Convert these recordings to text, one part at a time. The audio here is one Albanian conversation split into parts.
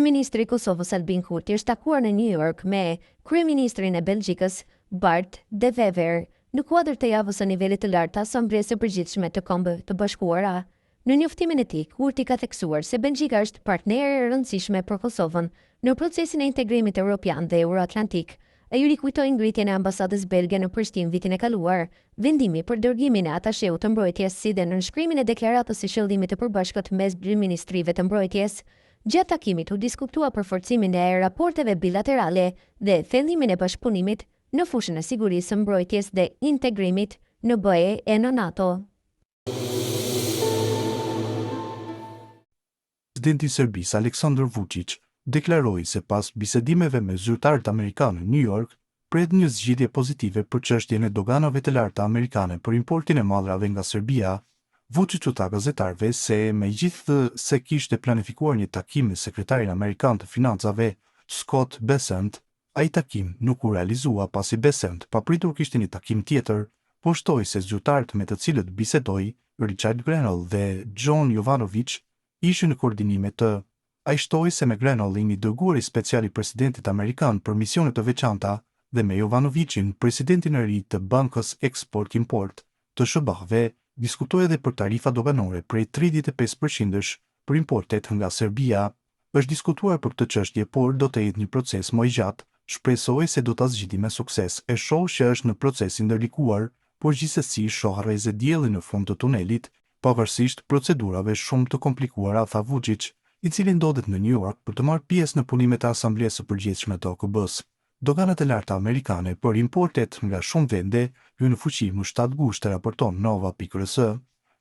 Ministri i Kosovës Albin Kurti është takuar në New York me kryeministrin e Belgjikës Bart De Wever në kuadër të javës së nivelit të lartë të Asambleesë së Përgjithshme të Kombeve të Bashkuara. Në njoftimin e tij, Kurti ka theksuar se Belgjika është partner e rëndësishme për Kosovën në procesin e integrimit evropian dhe euroatlantik. Ai u rikujtoi ngritjen e ambasadës belge në Prishtinë vitin e kaluar, vendimi për dërgimin e atasheu të mbrojtjes si dhe nënshkrimin e deklaratës së qëllimit të përbashkët mes ministrive të mbrojtjes. Gjatë takimit u diskutua për forcimin e raporteve bilaterale dhe thellimin e bashkëpunimit në fushën e sigurisë së mbrojtjes dhe integrimit në BE e në NATO. Presidenti i Serbisë Aleksandar Vučić deklaroi se pas bisedimeve me zyrtarët amerikanë në New York, pret një zgjidhje pozitive për çështjen e doganave të larta amerikane për importin e malrave nga Serbia. Vučić u tha gazetarëve se megjithëse se kishte planifikuar një takim me sekretarin amerikan të financave Scott Bessent, ai takim nuk u realizua pasi Bessent papritur kishte një takim tjetër, po shtoi se zyrtarët me të cilët bisedoi, Richard Grenell dhe John Jovanovic, ishin në koordinime të. Ai shtoi se me Grenellin i dërguari special i presidentit amerikan për misione të veçanta dhe me Jovanovicin, presidentin e ri të Bankës Export-Import të SBA-ve, diskutoi edhe për tarifa doganore prej 35% për importet nga Serbia. Është diskutuar për këtë çështje, por do të jetë një proces më i gjatë. Shpresoj se do ta zgjidhim me sukses. E shoh që është në procesin ndërlikuar, por gjithsesi shoh rrezë dielli në fund të tunelit, pavarësisht procedurave shumë të komplikuara, tha Vučić, i cili ndodhet në New York për të marrë pjesë në punimet e Asambleesë së Përgjithshme të OKB-s. Doganat e larta amerikane për importet nga shumë vende hyn në fuqi më 7 gusht, raporton Nova.rs.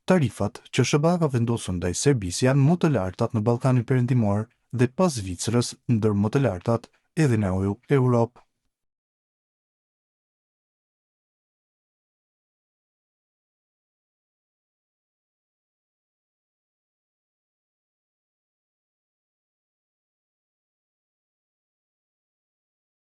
Tarifat që SBA ka vendosur ndaj Serbisë janë më të lartat në Ballkanin Perëndimor dhe pas Zvicrës, ndër më të lartat edhe në Europë.